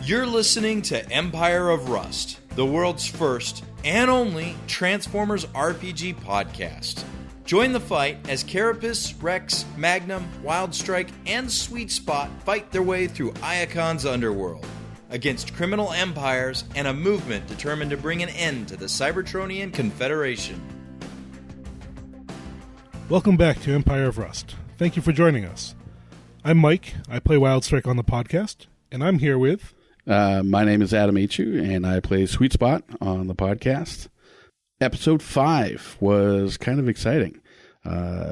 You're listening to Empire of Rust, the world's first and only Transformers RPG podcast. Join the fight as Carapace, Rex, Magnum, Wildstrike, and Sweet Spot fight their way through Iacon's underworld against criminal empires and a movement determined to bring an end to the Cybertronian Confederation. Welcome back to Empire of Rust. Thank you for joining us. I'm Mike. I play Wildstrike on the podcast, and I'm here with... My name is Adam H.U., and I play Sweet Spot on the podcast. Episode 5 was kind of exciting.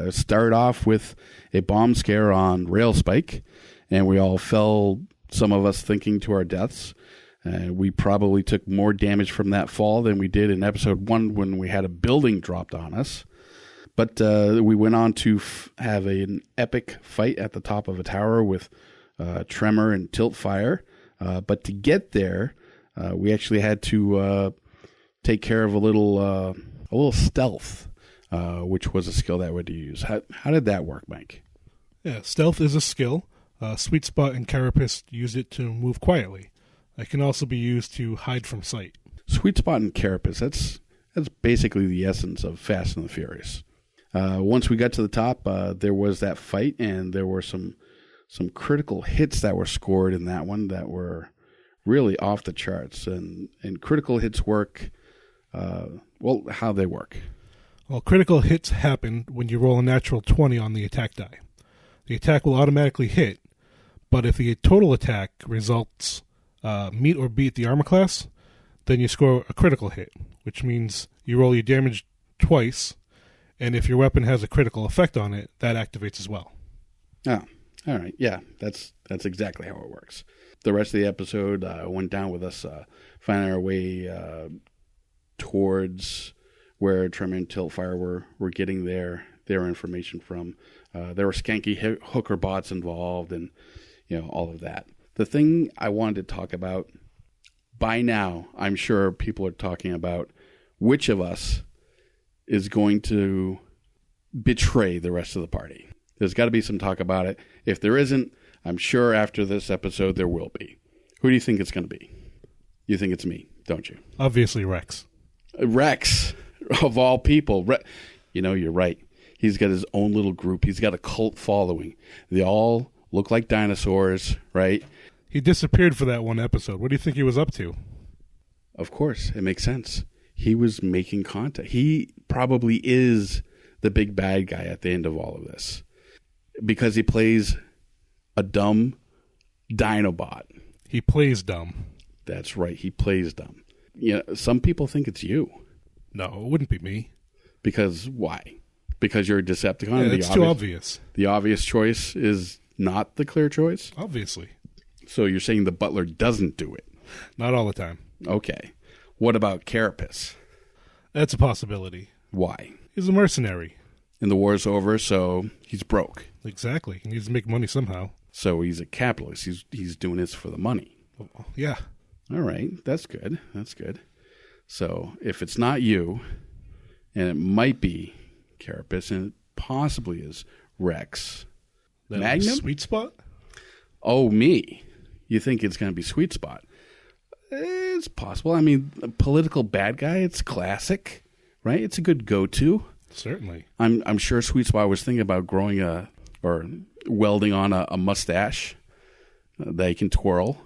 Started off with a bomb scare on Railspike, and we all fell, some of us thinking, to our deaths. We probably took more damage from that fall than we did in Episode 1 when we had a building dropped on us. But we went on to have an epic fight at the top of a tower with Tremor and Tilt Fire. But to get there, we actually had to take care of a little stealth, which was a skill that we had to use. How did that work, Mike? Yeah, stealth is a skill. Sweet Spot and Carapace use it to move quietly. It can also be used to hide from sight. Sweet Spot and Carapace, that's basically the essence of Fast and the Furious. Once we got to the top, there was that fight, and there were some critical hits that were scored in that one that were really off the charts. And critical hits work, how they work? Well, critical hits happen when you roll a natural 20 on the attack die. The attack will automatically hit, but if the total attack results meet or beat the armor class, then you score a critical hit, which means you roll your damage twice, and if your weapon has a critical effect on it, that activates as well. Oh. All right, yeah, that's exactly how it works. The rest of the episode went down with us finding our way towards where Tremor and Tiltfire were getting their information from. There were skanky hooker bots involved, and all of that. The thing I wanted to talk about, by now, I'm sure people are talking about which of us is going to betray the rest of the party. There's got to be some talk about it. If there isn't, I'm sure after this episode there will be. Who do you think it's going to be? You think it's me, don't you? Obviously Rex. Rex, of all people. You're right. He's got his own little group. He's got a cult following. They all look like dinosaurs, right? He disappeared for that one episode. What do you think he was up to? Of course, it makes sense. He was making contact. He probably is the big bad guy at the end of all of this. Because he plays a dumb Dinobot. He plays dumb. That's right. He plays dumb. Some people think it's you. No, it wouldn't be me. Because why? Because you're a Decepticon? Yeah, it's too obvious. The obvious choice is not the clear choice? Obviously. So you're saying the butler doesn't do it? Not all the time. Okay. What about Carapace? That's a possibility. Why? He's a mercenary. And the war's over, so he's broke. Exactly. He needs to make money somehow. So he's a capitalist. He's doing this for the money. Yeah. All right. That's good. So if it's not you, and it might be Carapace, and it possibly is Rex. Then Magnum? Sweet Spot? Oh, me. You think it's going to be Sweet Spot? It's possible. I mean, a political bad guy, it's classic, right? It's a good go-to. Certainly. I'm sure Sweet Spot was thinking about growing or welding on a mustache that he can twirl.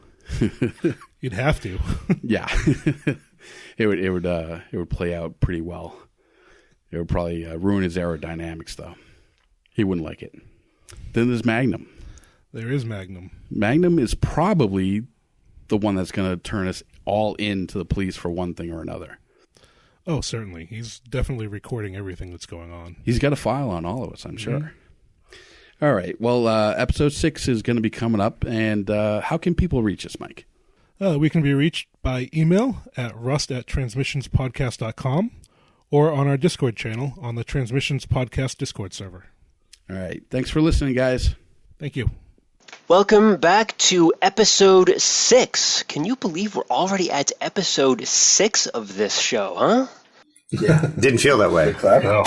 You'd have to. Yeah. It would play out pretty well. It would probably ruin his aerodynamics, though. He wouldn't like it. Then there's Magnum. There is Magnum. Magnum is probably the one that's going to turn us all into the police for one thing or another. Oh, certainly. He's definitely recording everything that's going on. He's got a file on all of us, I'm sure. All right. Well, episode 6 is going to be coming up, and how can people reach us, Mike? We can be reached by email at rust@transmissionspodcast.com or on our Discord channel on the Transmissions Podcast Discord server. All right. Thanks for listening, guys. Thank you. Welcome back to episode 6. Can you believe we're already at episode 6 of this show, huh? Yeah, didn't feel that way. No.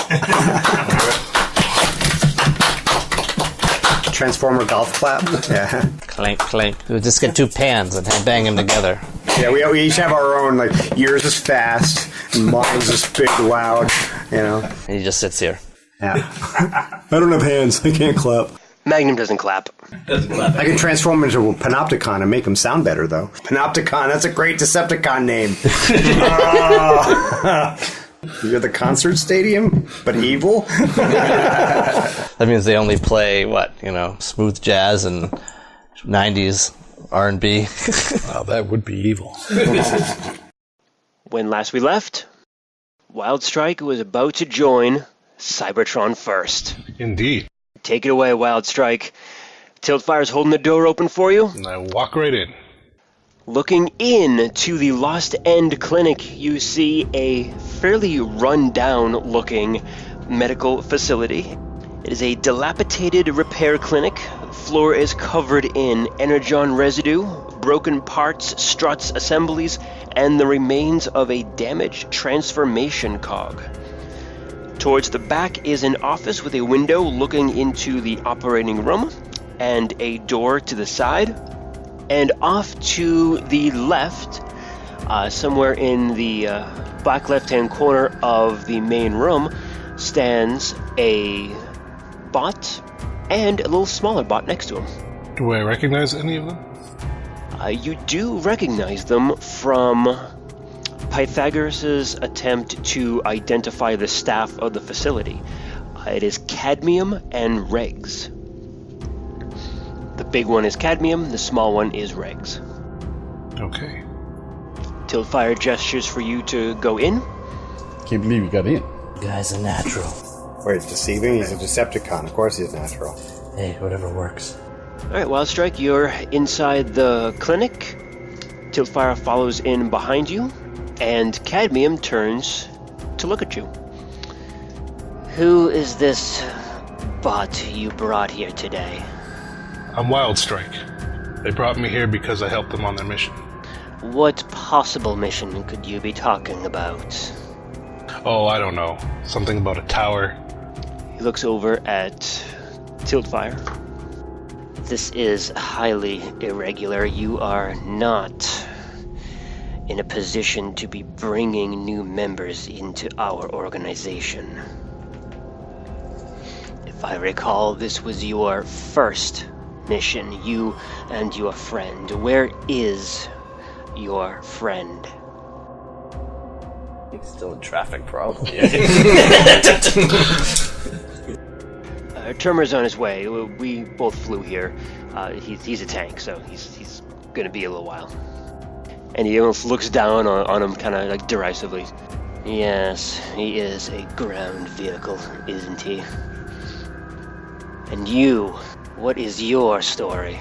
Transformer golf clap. Yeah. Clank, clank. We'll just get 2 pans and bang them together. Yeah, we each have our own, like, yours is fast, and mine's just big, loud, you know. And he just sits here. Yeah. I don't have hands. I can't clap. Magnum doesn't clap. I can transform into a Panopticon and make them sound better, though. Panopticon, that's a great Decepticon name. You're the concert stadium, but evil? That means they only play, smooth jazz and 90s R&B. Wow, that would be evil. When last we left, Wildstrike was about to join Cybertron First. Indeed. Take it away, Wildstrike. Tiltfire's holding the door open for you. And I walk right in. Looking in to the Lost End Clinic, you see a fairly run-down-looking medical facility. It is a dilapidated repair clinic. The floor is covered in energon residue, broken parts, struts, assemblies, and the remains of a damaged transformation cog. Towards the back is an office with a window looking into the operating room and a door to the side. And off to the left, somewhere in the back left-hand corner of the main room, stands a bot and a little smaller bot next to him. Do I recognize any of them? You do recognize them from Pythagoras' attempt to identify the staff of the facility. It is Cadmium and Regs. The big one is Cadmium, the small one is Regs. Okay. Tiltfire gestures for you to go in. Can't believe you got in. You guys are natural. Wait, deceiving? He's a Decepticon. Of course he's natural. Hey, whatever works. Alright, Wildstrike, you're inside the clinic. Tiltfire follows in behind you, and Cadmium turns to look at you. Who is this bot you brought here today? I'm Wildstrike. They brought me here because I helped them on their mission. What possible mission could you be talking about? Oh, I don't know. Something about a tower. He looks over at Tiltfire. This is highly irregular. You are not in a position to be bringing new members into our organization. If I recall, this was your first mission, you and your friend. Where is your friend? He's still in traffic, probably. Termer's on his way. We both flew here. He's a tank, so he's gonna be a little while. And he almost looks down on him kind of like derisively. Yes, he is a ground vehicle, isn't he? And you, what is your story?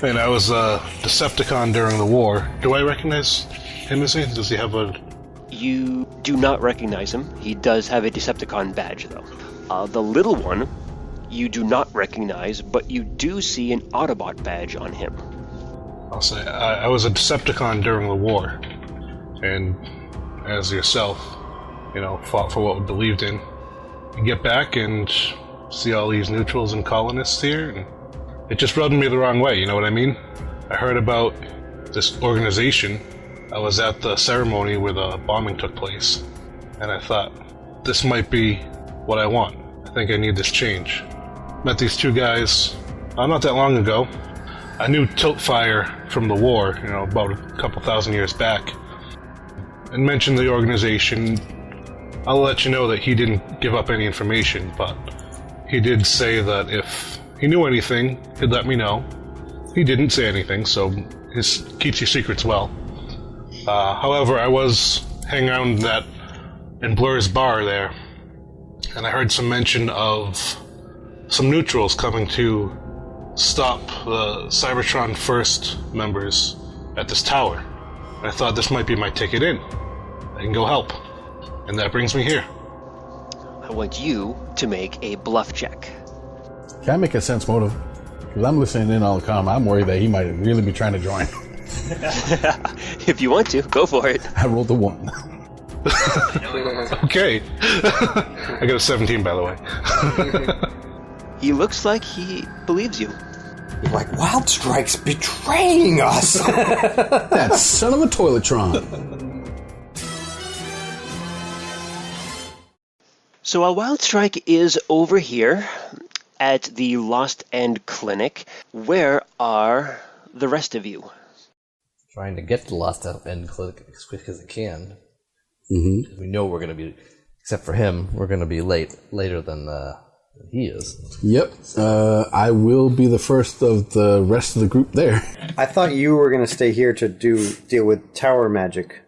And I was a Decepticon during the war. Do I recognize him as he? Does he have a... You do not recognize him. He does have a Decepticon badge, though. The little one, you do not recognize, but you do see an Autobot badge on him. I'll say, I was a Decepticon during the war. And as yourself, fought for what we believed in. You get back and see all these neutrals and colonists here, and it just rubbed me the wrong way, you know what I mean? I heard about this organization. I was at the ceremony where the bombing took place, and I thought, this might be what I want. I think I need this change. Met these two guys not that long ago. I knew Tiltfire from the war, about a couple thousand years back, and mentioned the organization. I'll let you know that he didn't give up any information, but he did say that if he knew anything, he'd let me know. He didn't say anything, so he keeps your secrets well. However, I was hanging around in Blur's bar there, and I heard some mention of some neutrals coming to stop the Cybertron First members at this tower. And I thought this might be my ticket in. I can go help. And that brings me here. I want you to make a bluff check. Can I make a sense motive? Because I'm listening in all the time. I'm worried that he might really be trying to join. If you want to, go for it. I rolled a 1. Okay. I got a 17, by the way. He looks like he believes you. You're like, Wildstrike's betraying us! That son of a Toiletron. So while Wildstrike is over here at the Lost End Clinic, where are the rest of you? Trying to get to Lost End Clinic as quick as I can. Mm-hmm. We know we're going to be, except for him, we're going to be later than he is. Yep. I will be the first of the rest of the group there. I thought you were going to stay here to deal with tower magic.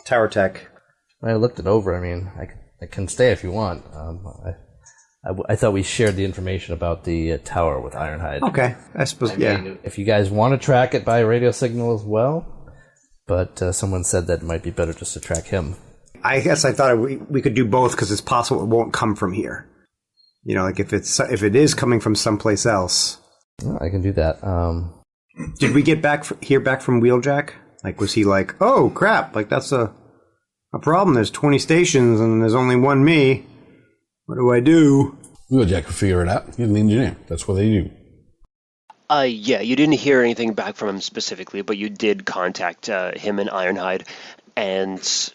Tower tech. I looked it over. I mean, I can stay if you want. I thought we shared the information about the tower with Ironhide. Okay, I suppose, yeah. If you guys want to track it by radio signal as well, but someone said that it might be better just to track him. I guess I thought we could do both because it's possible it won't come from here. You know, like if it is coming from someplace else. Yeah, I can do that. Did we get back from Wheeljack? Like, was he like, oh crap, like that's a problem? There's 20 stations and there's only one me. What do I do? Wheeljack will figure it out. He's an engineer. That's what they do. Yeah, you didn't hear anything back from him specifically, but you did contact him and Ironhide and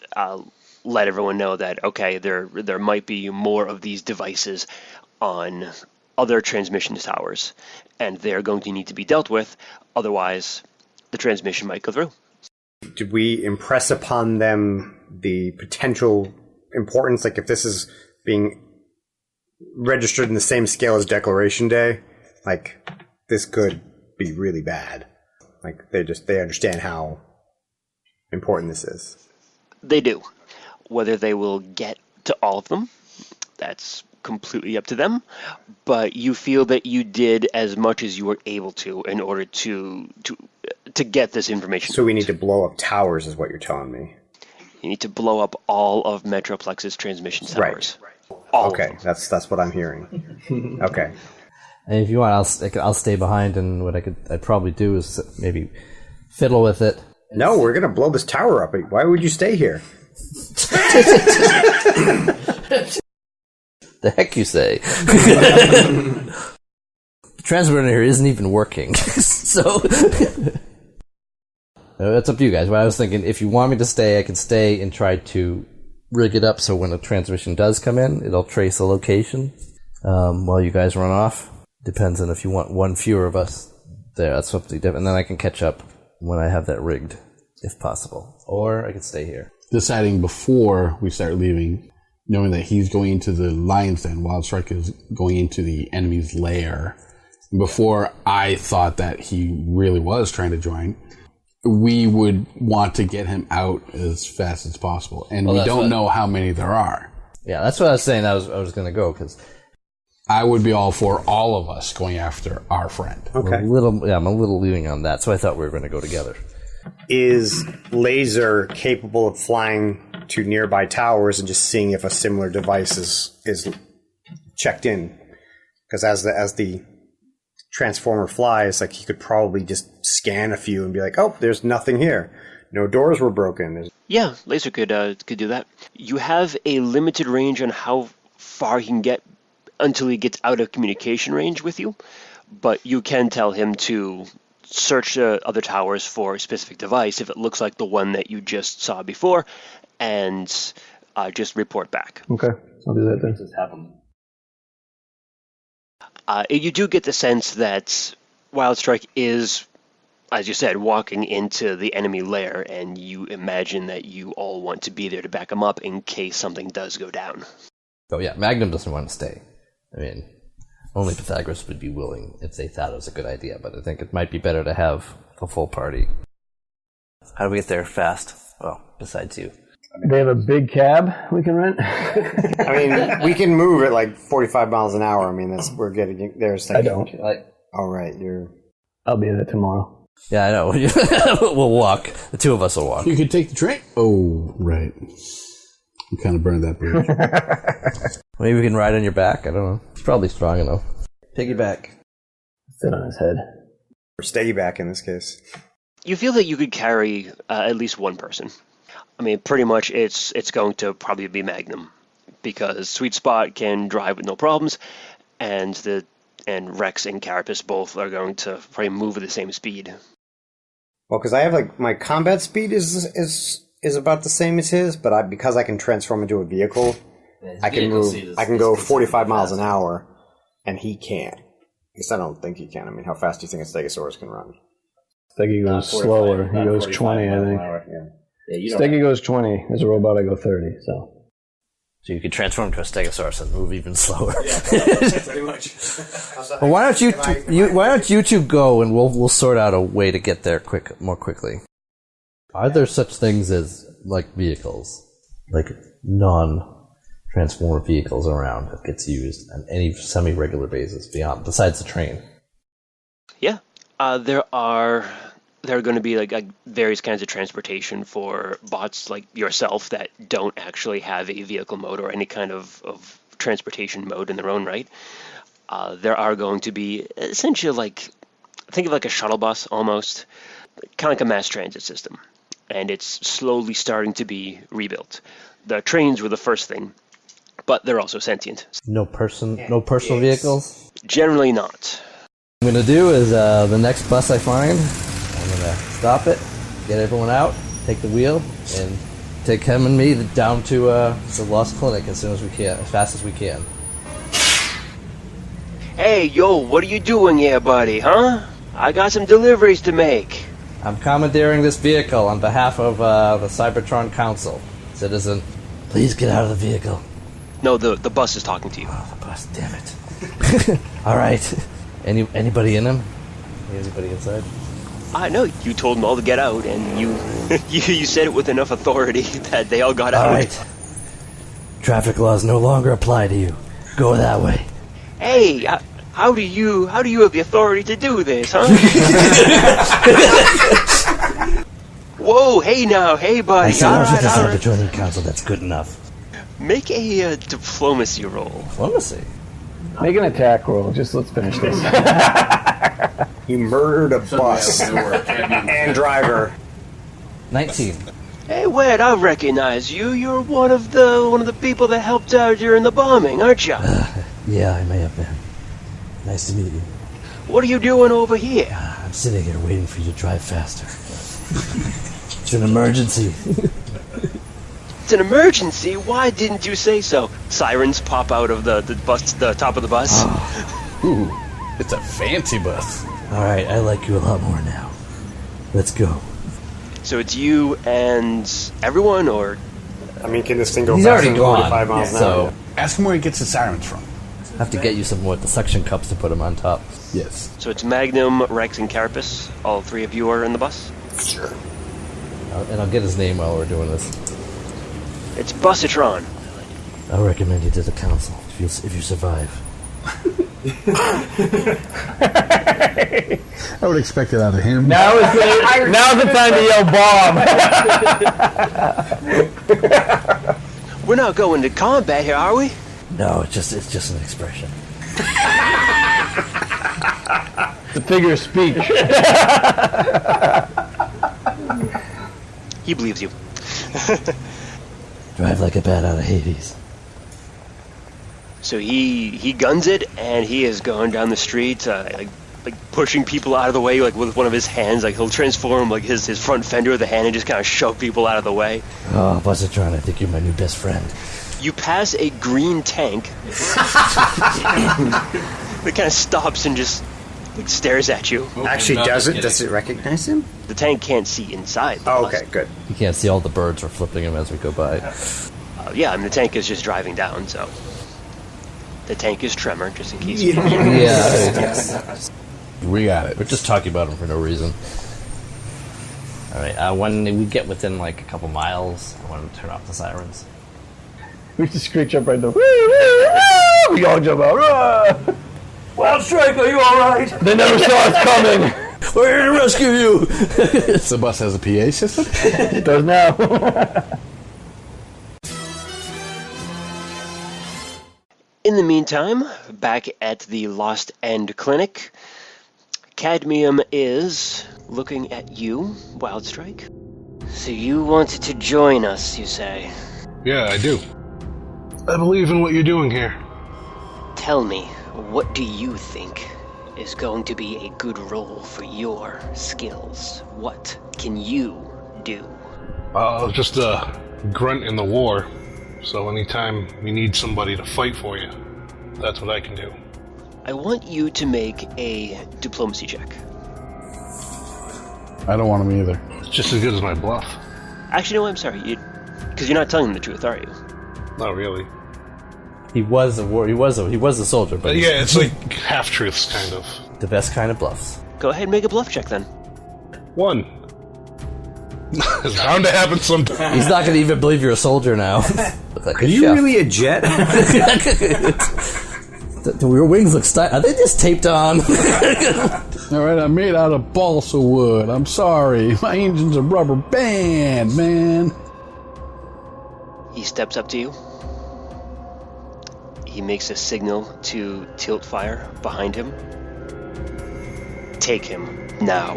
let everyone know that, okay, there might be more of these devices on other transmission towers, and they're going to need to be dealt with, otherwise the transmission might go through. Did we impress upon them the potential importance, like if this is being registered in the same scale as Declaration Day, like this could be really bad? Like they understand how important this is. They do. Whether they will get to all of them, that's completely up to them, but you feel that you did as much as you were able to in order to get this information. So we need to blow up towers is what you're telling me. You need to blow up all of Metroplex's transmission towers. Right. All okay, that's what I'm hearing. Okay. And if you want, I'll stay behind, and what I'd probably do is maybe fiddle with it. No, we're gonna blow this tower up. Why would you stay here? The heck you say? The transmitter here isn't even working, so that's up to you guys. But I was thinking, if you want me to stay, I can stay and try to rig it up so when a transmission does come in, it'll trace a location while you guys run off. Depends on if you want one fewer of us there. That's something different. And then I can catch up when I have that rigged, if possible. Or I can stay here. Deciding before we start leaving, knowing that he's going into the lion's den, Wildstrike is going into the enemy's lair. Before I thought that he really was trying to join, we would want to get him out as fast as possible. And we don't know how many there are. Yeah, that's what I was saying. I was going to go, because I would be all for all of us going after our friend. Okay. I'm a little leaning on that, so I thought we were going to go together. Is Laser capable of flying to nearby towers and just seeing if a similar device is checked in? Because as the Transformer flies, like he could probably just scan a few and be like, oh, there's nothing here. No doors were broken. Yeah, Laser could do that. You have a limited range on how far he can get until he gets out of communication range with you, but you can tell him to search other towers for a specific device if it looks like the one that you just saw before, and just report back. Okay, I'll do that then. Just happen. You do get the sense that Wildstrike is, as you said, walking into the enemy lair, and you imagine that you all want to be there to back him up in case something does go down. Oh yeah, Magnum doesn't want to stay. I mean, only Pythagoras would be willing if they thought it was a good idea, but I think it might be better to have a full party. How do we get there fast? Well, besides you. They have a big cab we can rent. I mean, we can move at like 45 miles an hour. I mean, we're getting there. I don't. All right, I'll be there tomorrow. Yeah, I know. We'll walk. The two of us will walk. You could take the train. Oh, right. We kind of burned that bridge. Maybe we can ride on your back. I don't know. It's probably strong enough. Piggyback. Sit on his head. Or steady back in this case. You feel that you could carry at least one person. I mean, pretty much it's going to probably be Magnum, because Sweet Spot can drive with no problems, and the and Rex and Carapace both are going to probably move at the same speed. Well, because I have like my combat speed is about the same as his, but because I can transform into a vehicle, I can move. I can go 45 miles an hour, and he can't. At least I don't think he can. I mean, how fast do you think a Stegosaurus can run? Steggy goes slower. He goes 20, I think. Steggy goes 20. As a robot, I go 30. So you could transform into a Stegosaurus and move even slower. Yeah, pretty much. Well, why don't you two go and we'll sort out a way to get there more quickly. Are there such things as like vehicles, like non-transformer vehicles around that gets used on any semi-regular basis besides the train? Yeah, there are going to be like various kinds of transportation for bots like yourself that don't actually have a vehicle mode or any kind of transportation mode in their own right. There are going to be essentially think of like a shuttle bus almost, kind of like a mass transit system. And it's slowly starting to be rebuilt. The trains were the first thing, but they're also sentient. No personal vehicles? Generally not. What I'm going to do is the next bus I find, I'm going to stop it, get everyone out, take the wheel, and take him and me down to the Lost Clinic as soon as we can, as fast as we can. Hey, yo, what are you doing here, buddy, huh? I got some deliveries to make. I'm commandeering this vehicle on behalf of the Cybertron Council. Citizen, please get out of the vehicle. No, the bus is talking to you. Oh, the bus, damn it. All right. Anybody in him? Anybody inside? I know. You told them all to get out, and you you said it with enough authority that they all got out. All right. Traffic laws no longer apply to you. Go that way. Hey, how do you have the authority to do this, huh? Whoa, hey now, hey buddy. I said I was with the Cybertronian Council, that's good enough. Make a diplomacy roll. Diplomacy? Make an attack roll. Just let's finish this. He murdered a bus and driver. 19. Hey, Wed, I recognize you. You're one of the people that helped out during the bombing, aren't you? Yeah, I may have been. Nice to meet you. What are you doing over here? I'm sitting here waiting for you to drive faster. It's an emergency. It's an emergency? Why didn't you say so? Sirens pop out of the bus, the top of the bus. Ooh, it's a fancy bus. All right, I like you a lot more now. Let's go. So it's you and everyone, or? I mean, can this thing go He's faster already than gone, 45 miles an so hour? Ask him where he gets his sirens from. I have to get you some more the suction cups to put them on top. Yes. So it's Magnum, Rex, and Carapace. All three of you are in the bus? Sure. And I'll get his name while we're doing this. It's Busitron. I'll recommend you to the council if you survive. I would expect it out of him. Now's the time to yell bomb. We're not going to combat here, are we? No, it's just an expression. The figure of speech. He believes you. Drive like a bat out of Hades. So he guns it, and he is going down the street, like pushing people out of the way, like with one of his hands. Like he'll transform like his front fender with the hand and just kind of shove people out of the way. Oh, Buzzatron, I think you're my new best friend. You pass a green tank that kind of stops and just like stares at you. Actually, does it recognize him? The tank can't see inside. Oh, okay, good. You can't see all the birds are flipping him as we go by. Yeah, I mean the tank is just driving down, so the tank is Tremor, just in case. Yeah. We got it. We're just talking about him for no reason. All right. When we get within like a couple miles, I want to turn off the sirens. We just screech up right there. We all jump out. Wildstrike, are you all right? They never saw us coming. We're here to rescue you. The bus has a PA system? It does now. In the meantime, back at the Lost End Clinic, Cadmium is looking at you, Wildstrike. So you wanted to join us, you say? Yeah, I do. I believe in what you're doing here. Tell me, What do you think is going to be a good role for your skills? What can you do? Just a grunt in the war. So anytime you need somebody to fight for you, that's what I can do. I want you to make a diplomacy check. I don't want him either. It's just as good as my bluff. Actually, no, I'm sorry. Because you're not telling them the truth, are you? Not really. He was a soldier, but Yeah, it's like half-truths, kind of. the best kind of bluffs. Go ahead and make a bluff check then. 1. It's bound to happen sometime. He's not going to even believe you're a soldier now. Look like Are you really a jet? Your wings look Are they just taped on? All right, I'm made out of balsa wood. I'm sorry. My engine's a rubber band, man. He steps up to you. He makes a signal to tilt fire behind him. Take him now.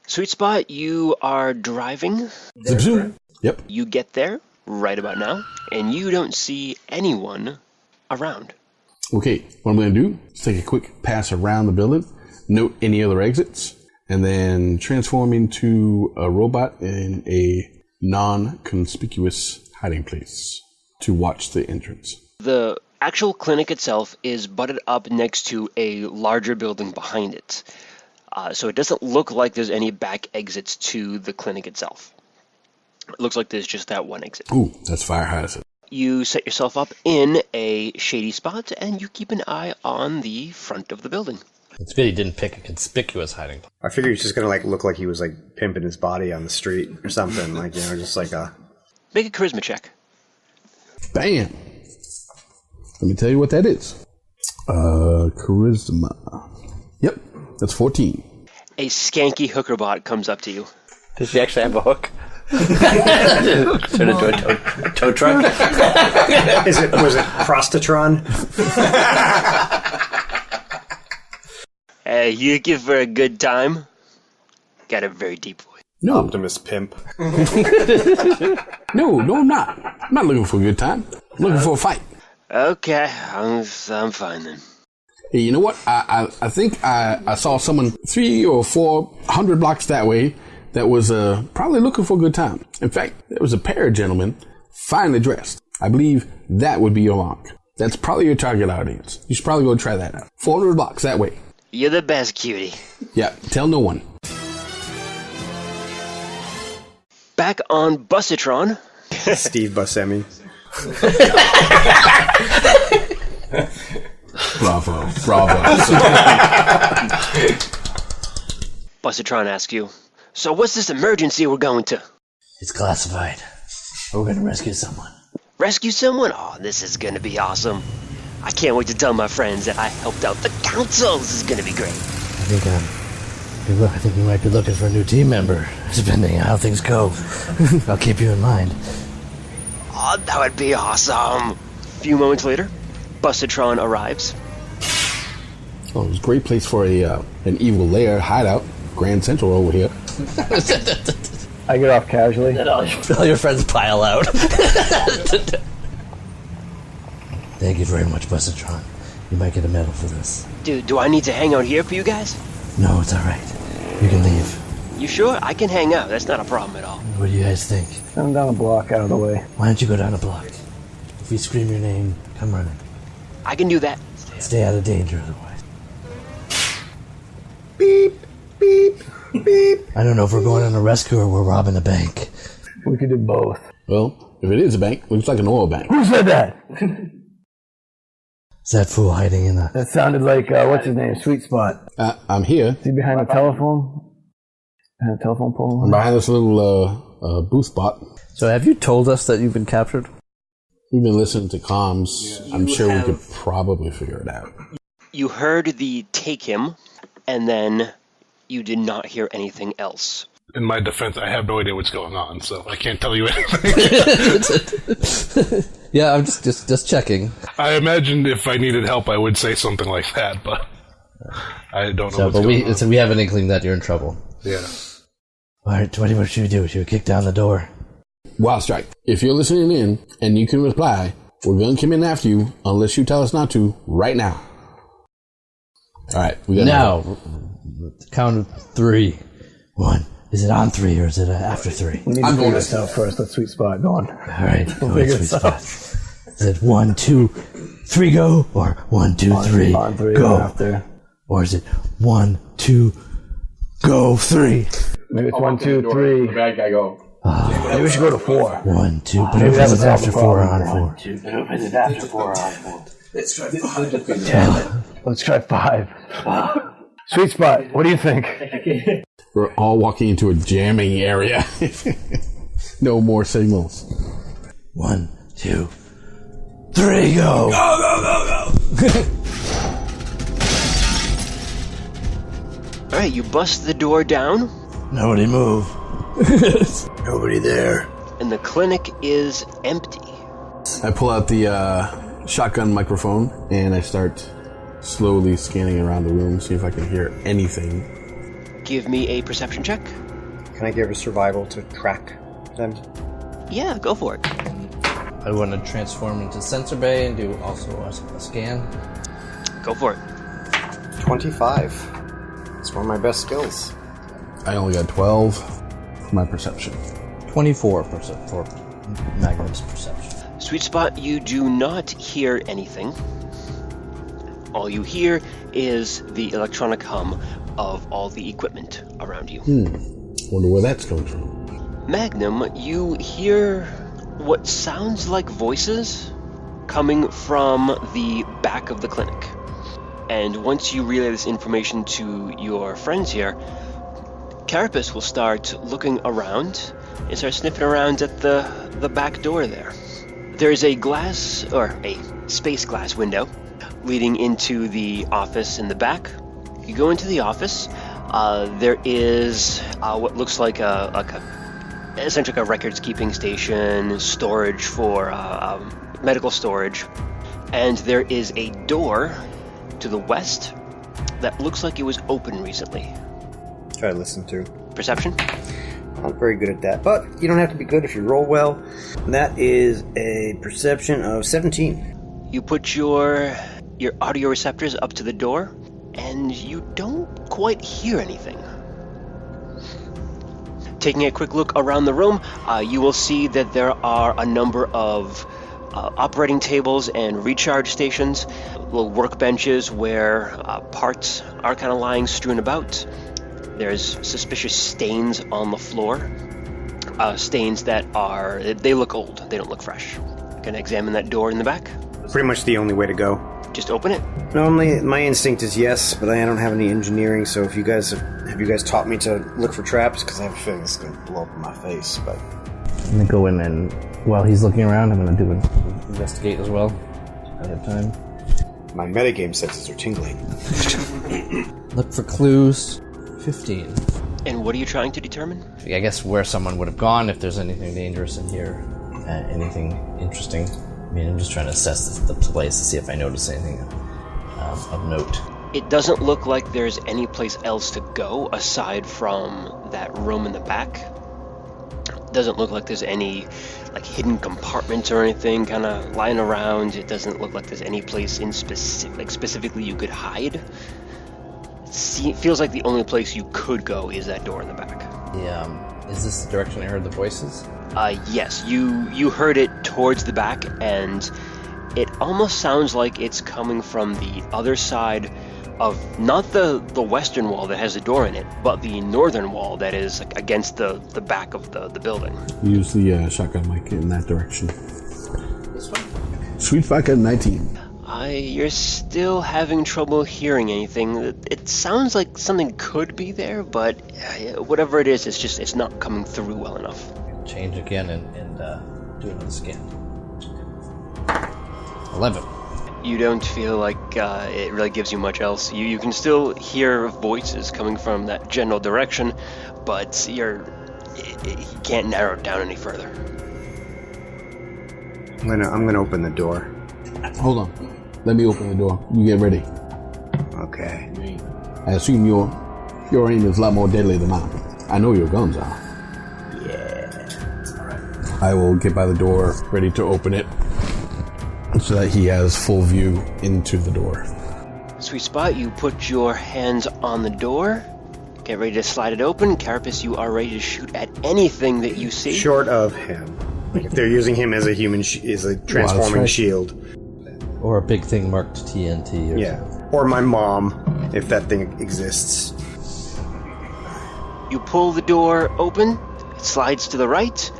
Sweet Spot, you are driving. Zip zoom. Yep. You get there right about now, and you don't see anyone around. Okay, what I'm going to do is take a quick pass around the building, note any other exits, and then transform into a robot in a non-conspicuous hiding place to watch the entrance. The actual clinic itself is butted up next to a larger building behind it. So it doesn't look like there's any back exits to the clinic itself. It looks like there's just that one exit. Ooh, that's fire hazard. You set yourself up in a shady spot, and you keep an eye on the front of the building. It's good he didn't pick a conspicuous hiding place. I figured he's just gonna look like he was pimping his body on the street or something, just like a. Make a charisma check. Bam! Let me tell you what that is. Charisma. Yep, that's 14. A skanky hooker bot comes up to you. Does she actually have a hook? Turn into a tow truck? Was it Prostatron? You give her a good time. Got a very deep voice. No. Optimus Pimp. No, I'm not. I'm not looking for a good time. I'm looking for a fight. Okay, I'm fine then. Hey, you know what? I think I saw someone 300 or 400 blocks that way that was probably looking for a good time. In fact, there was a pair of gentlemen finely dressed. I believe that would be your mark. That's probably your target audience. You should probably go try that out. 400 blocks that way. You're the best, cutie. Yeah, tell no one. Back on Busitron. Steve Buscemi. Bravo. Busitron asks you, so what's this emergency we're going to? It's classified. We're going to rescue someone. Rescue someone? Oh, this is going to be awesome. I can't wait to tell my friends that I helped out the council. This is going to be great. I think we might be looking for a new team member, depending on how things go. I'll keep you in mind. Oh, that would be awesome. A few moments later, Busitron arrives. Oh, it was a great place for an evil lair hideout. Grand Central over here. I get off casually. All your friends pile out. Thank you very much, Busitron. You might get a medal for this. Dude, do I need to hang out here for you guys? No, it's all right. You can leave. You sure? I can hang out. That's not a problem at all. What do you guys think? I'm down a block out of the way. Why don't you go down a block? If we scream your name, come running. I can do that. Stay out of danger otherwise. Beep, beep, beep. I don't know if we're going on a rescue or we're robbing a bank. We could do both. Well, if it is a bank, it looks like an oil bank. Who said that? Is that fool hiding in the... That sounded like, what's his name? Sweet Spot. I'm here. Is he behind the telephone? Behind the telephone pole? I'm behind this little booth spot. So have you told us that you've been captured? We've been listening to comms. Yeah, I'm sure we could probably figure it out. You heard the take him, and then you did not hear anything else. In my defense, I have no idea what's going on, so I can't tell you anything. Yeah, I'm just checking. I imagined if I needed help, I would say something like that, but I don't know what's going on. So we have an inkling that you're in trouble. Yeah. All right, what should we do? Should we kick down the door? Wildstrike, if you're listening in and you can reply, we're going to come in after you unless you tell us not to right now. All right. We got now. Count of 3. 1. Is it on 3 or is it after 3? We need to figure this out first. Let's sweet spot. Go on. All right. We'll figure this out. Is it 1, 2, 3, go? Or 1, 2, 3, on 3 go? After. Or is it 1, 2, go, 3? Maybe it's 1, 2, 3. The bad guy go. Maybe we should go to 4. 1, 2. But if it's after 4 on 4. Is it after 4 on 4? Let's try 5. Let's try 5. Sweet spot. What do you think? We're all walking into a jamming area. No more signals. 1, 2, 3, go! Go! Alright, you bust the door down. Nobody move. Nobody there. And the clinic is empty. I pull out the shotgun microphone and I start slowly scanning around the room, see if I can hear anything. Give me a perception check. Can I give a survival to track them? Yeah, go for it. I want to transform into sensor bay and do also a scan. Go for it. 25. It's one of my best skills. I only got 12 for my perception. 24% for Magnum's perception. Sweet spot, you do not hear anything. All you hear is the electronic hum of all the equipment around you. Wonder where that's coming from. Magnum, you hear what sounds like voices coming from the back of the clinic. And once you relay this information to your friends here, Carapace will start looking around and start sniffing around at the back door there. There's a glass, or a space glass window leading into the office in the back. You go into the office. There is what looks like essentially a records keeping station, storage for medical storage, and there is a door to the west that looks like it was open recently. Try to listen to. Perception? I'm not very good at that, but you don't have to be good if you roll well. And that is a perception of 17. You put your audio receptors up to the door, and you don't quite hear anything. Taking a quick look around the room, you will see that there are a number of operating tables and recharge stations, little workbenches where parts are kind of lying strewn about. There's suspicious stains on the floor, stains that they look old, they don't look fresh. Gonna examine that door in the back? Pretty much the only way to go. Just open it. Normally, my instinct is yes, but I don't have any engineering, so if you guys have you guys taught me to look for traps? Because I have a feeling it's going to blow up in my face, but... I'm going to go in and, while he's looking around, I'm going to do an investigate as well. I have time. My metagame senses are tingling. Look for clues. 15. And what are you trying to determine? I guess where someone would have gone, if there's anything dangerous in here, anything interesting. I mean, I'm just trying to assess the place to see if I notice anything of note. It doesn't look like there's any place else to go aside from that room in the back. It doesn't look like there's any hidden compartments or anything kind of lying around. It doesn't look like there's any place in specifically you could hide. It feels like the only place you could go is that door in the back. Yeah. Is this the direction I heard the voices? Yes, you heard it towards the back, and it almost sounds like it's coming from the other side of not the western wall that has a door in it, but the northern wall that is against the back of the building. Use the shotgun mic in that direction. This one? Sweet vodka 19. You're still having trouble hearing anything. It sounds like something could be there, but whatever it is, it's not coming through well enough. Change again and do another scan. 11. You don't feel like it really gives you much else. You can still hear voices coming from that general direction, but you can't narrow it down any further. I'm gonna open the door. Hold on. Let me open the door. You get ready. Okay. I assume your aim is a lot more deadly than mine. I know your guns are. Yeah. Alright. I will get by the door, ready to open it, so that he has full view into the door. Sweet Spot, you put your hands on the door. Get ready to slide it open. Carapace, you are ready to shoot at anything that you see. Short of him. Like if they're using him as a human, as a transforming shield. Or a big thing marked TNT. Or something. Or my mom, if that thing exists. You pull the door open. It slides to the right.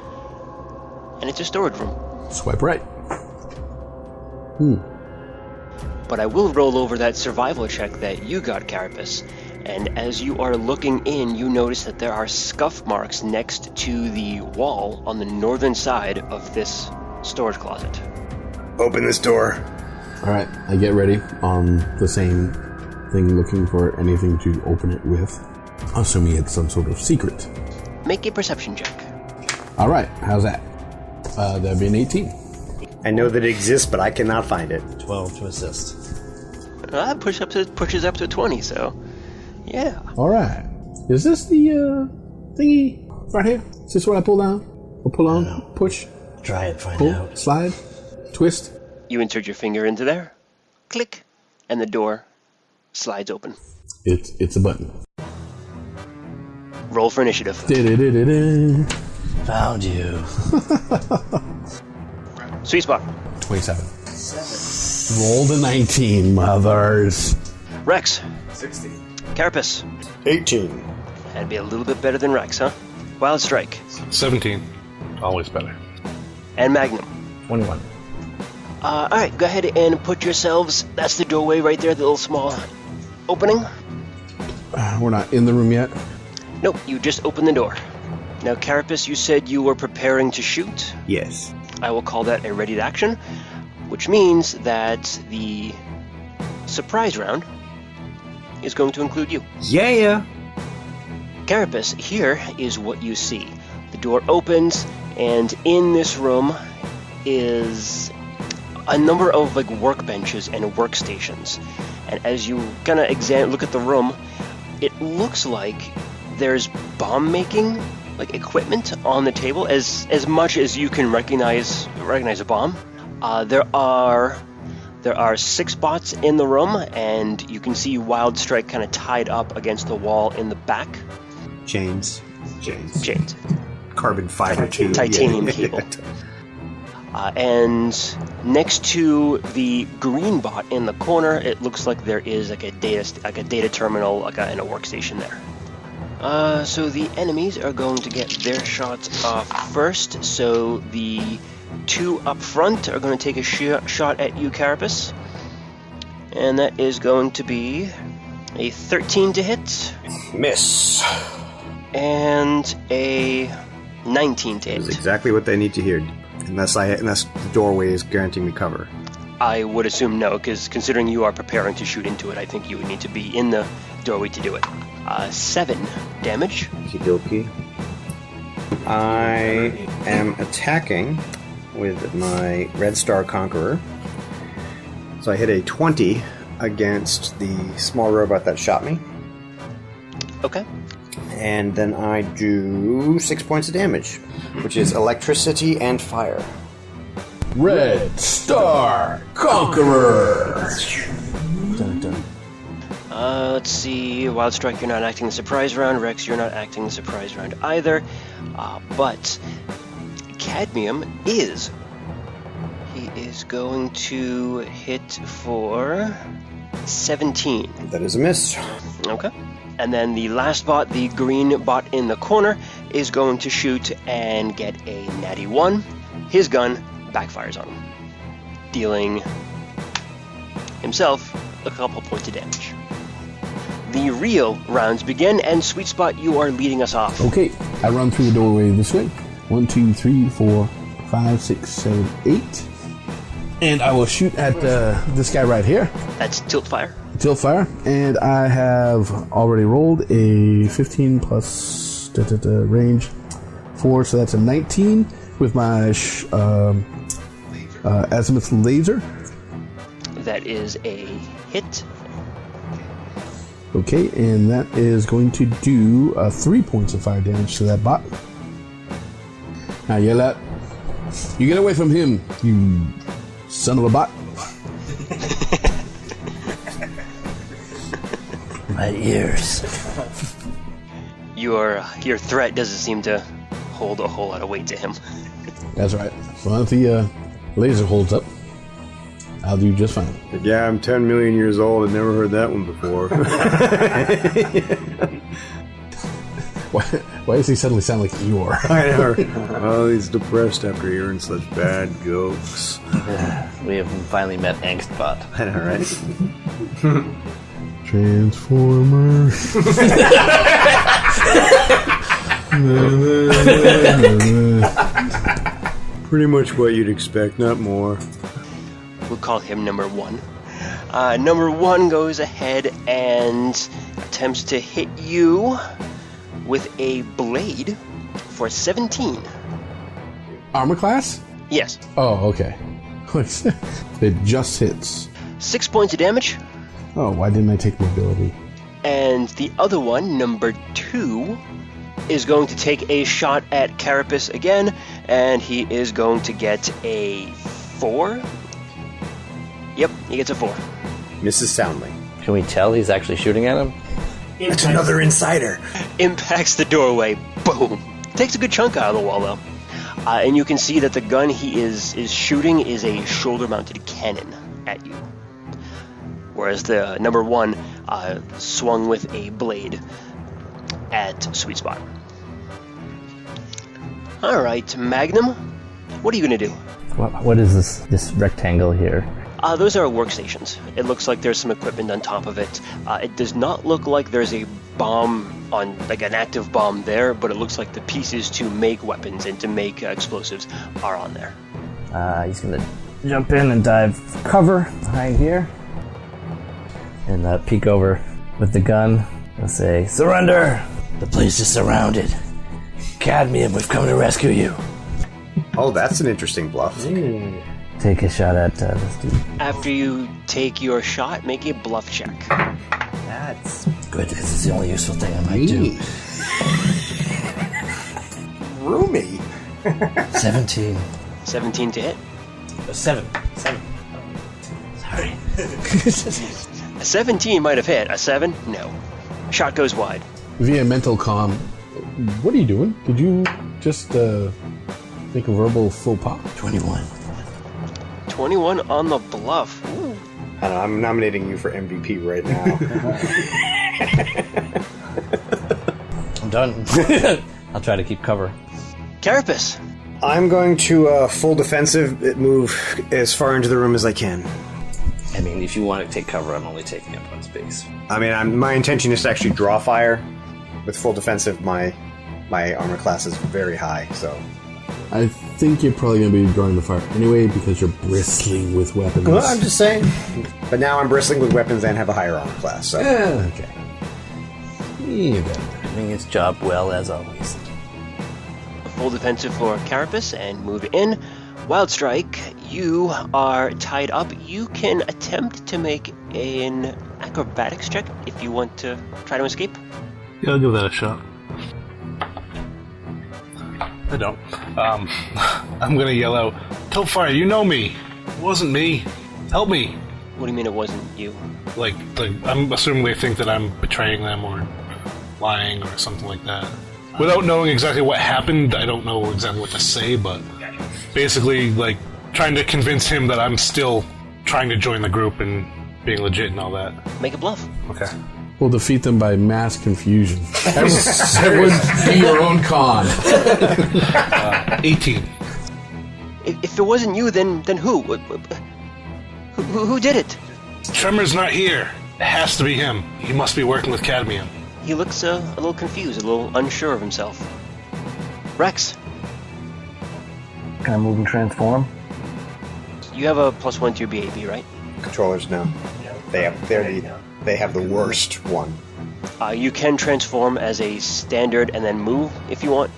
And it's a storage room. Swipe right. But I will roll over that survival check that you got, Carapace. And as you are looking in, you notice that there are scuff marks next to the wall on the northern side of this storage closet. Open this door. Alright, I get ready on the same thing, looking for anything to open it with. Assuming it's some sort of secret. Make a perception check. Alright, how's that? That'd be an 18. I know that it exists, but I cannot find it. 12 to assist. That pushes up to 20, so yeah. Alright. Is this the thingy right here? Is this what I pull down? Or pull on? Push? Try it, find pull, out. Slide? Twist? You insert your finger into there. Click. And the door slides open. It's a button. Roll for initiative. Found you. Sweet Spot. 27. Roll the 19, mothers. Rex. 16. Carapace. 18. That'd be a little bit better than Rex, huh? Wildstrike. 17. Always better. And Magnum. 21. Alright, go ahead and put yourselves... That's the doorway right there, the little small opening. We're not in the room yet. Nope, you just opened the door. Now, Carapace, you said you were preparing to shoot. Yes. I will call that a ready to action, which means that the surprise round is going to include you. Yeah. Carapace, here is what you see. The door opens, and in this room is a number of workbenches and workstations. And as you kind of look at the room, it looks like there's bomb making equipment on the table, as much as you can recognize a bomb. There are 6 bots in the room, and you can see Wildstrike kind of tied up against the wall in the back. Chains. Carbon fiber tube. Titanium cable. And next to the green bot in the corner, it looks like there is a data terminal and a workstation there. So the enemies are going to get their shots off first. So the 2 up front are going to take a shot at you, Carapace. And that is going to be a 13 to hit. Miss. And a 19 to hit. That's exactly what they need to hear. Unless the doorway is guaranteeing me cover. I would assume no, because considering you are preparing to shoot into it, I think you would need to be in the doorway to do it. 7 damage. Okie dokie. I am attacking with my Red Star Conqueror. So I hit a 20 against the small robot that shot me. Okay. And then I do 6 points of damage, which is electricity and fire. Red Star Conqueror! Dun, dun. Let's see. Wildstrike, you're not acting the surprise round. Rex, you're not acting the surprise round either. But Cadmium is. He is going to hit for 17. That is a miss. Okay. And then the last bot, the green bot in the corner, is going to shoot and get a natty 1. His gun backfires on him, dealing himself a couple points of damage. The real rounds begin, and Sweet Spot, you are leading us off. Okay, I run through the doorway this way. 1, 2, 3, 4, 5, 6, 7, 8. And I will shoot at this guy right here. That's tilt fire. Tilt fire. And I have already rolled a 15 plus range 4, so that's a 19 with my azimuth laser. That is a hit. Okay, and that is going to do 3 points of fire damage to that bot. Now yell out, You get away from him, you son of a bot. My ears. Your threat doesn't seem to hold a whole lot of weight to him. That's right. As long as the laser holds up, I'll do just fine. Yeah, I'm 10 million years old. I've never heard that one before. Why does he suddenly sound like Eeyore? I know. Oh, he's depressed after hearing such bad jokes. We have finally met Angstbot. I know, right? Transformers. Pretty much what you'd expect, not more. We'll call him number 1. Number 1 goes ahead and attempts to hit you with a blade for 17. Armor class? Yes. Oh, okay. It just hits. 6 points of damage. Oh, why didn't I take mobility? And the other one, number 2, is going to take a shot at Carapace again, and he is going to get a 4. Yep, he gets a 4. Misses soundly. Can we tell he's actually shooting at him? It's another insider. Impacts the doorway. Boom. Takes a good chunk out of the wall, though. And you can see that the gun he is shooting is a shoulder-mounted cannon at you. Whereas the number 1 swung with a blade at Sweet Spot. Alright, Magnum, what are you going to do? What is this rectangle here? Those are workstations. It looks like there's some equipment on top of it. It does not look like there's a bomb on, like an active bomb there, but it looks like the pieces to make weapons and to make explosives are on there. He's gonna jump in and dive cover behind here. And peek over with the gun. I'll say, "Surrender! The place is surrounded. Cadmium, we've come to rescue you." Oh, that's an interesting bluff. Take a shot at this dude. After you take your shot, make a bluff check. That's good, because it's the only useful thing I might do. Roomy. 17. 17 to hit. 7. Sorry. A 17 might have hit. A 7? No. Shot goes wide. Via mental comm, what are you doing? Did you just make a verbal faux pas? 21. 21 on the bluff. Ooh. I don't know, I'm nominating you for MVP right now. I'm done. I'll try to keep cover. Carapace. I'm going to full defensive move as far into the room as I can. I mean, if you want to take cover, I'm only taking up one space. I mean, my intention is to actually draw fire. With full defensive, my armor class is very high, so... I think you're probably going to be drawing the fire anyway because you're bristling with weapons. Well, I'm just saying. But now I'm bristling with weapons and have a higher armor class, so... Yeah, okay. Yeah, Doing his job well, as always. Full defensive for Carapace and move in. Wildstrike, you are tied up. You can attempt to make an acrobatics check if you want to try to escape. Yeah, I'll give that a shot. I don't. I'm gonna yell out, "Topefire, you know me! It wasn't me! Help me!" What do you mean it wasn't you? Like, I'm assuming they think that I'm betraying them or lying or something like that. Without knowing exactly what happened, I don't know exactly what to say, but basically, like, trying to convince him that I'm still trying to join the group and being legit and all that. Make a bluff. Okay. We'll defeat them by mass confusion. Everyone be your own con. 18. If it wasn't you, then who? Who did it? Tremor's not here. It has to be him. He must be working with Cadmium. He looks a little confused, a little unsure of himself. Rex. Can I move and transform? You have a +1 to your BAB, right? Controllers, no. They have the worst one. You can transform as a standard and then move if you want.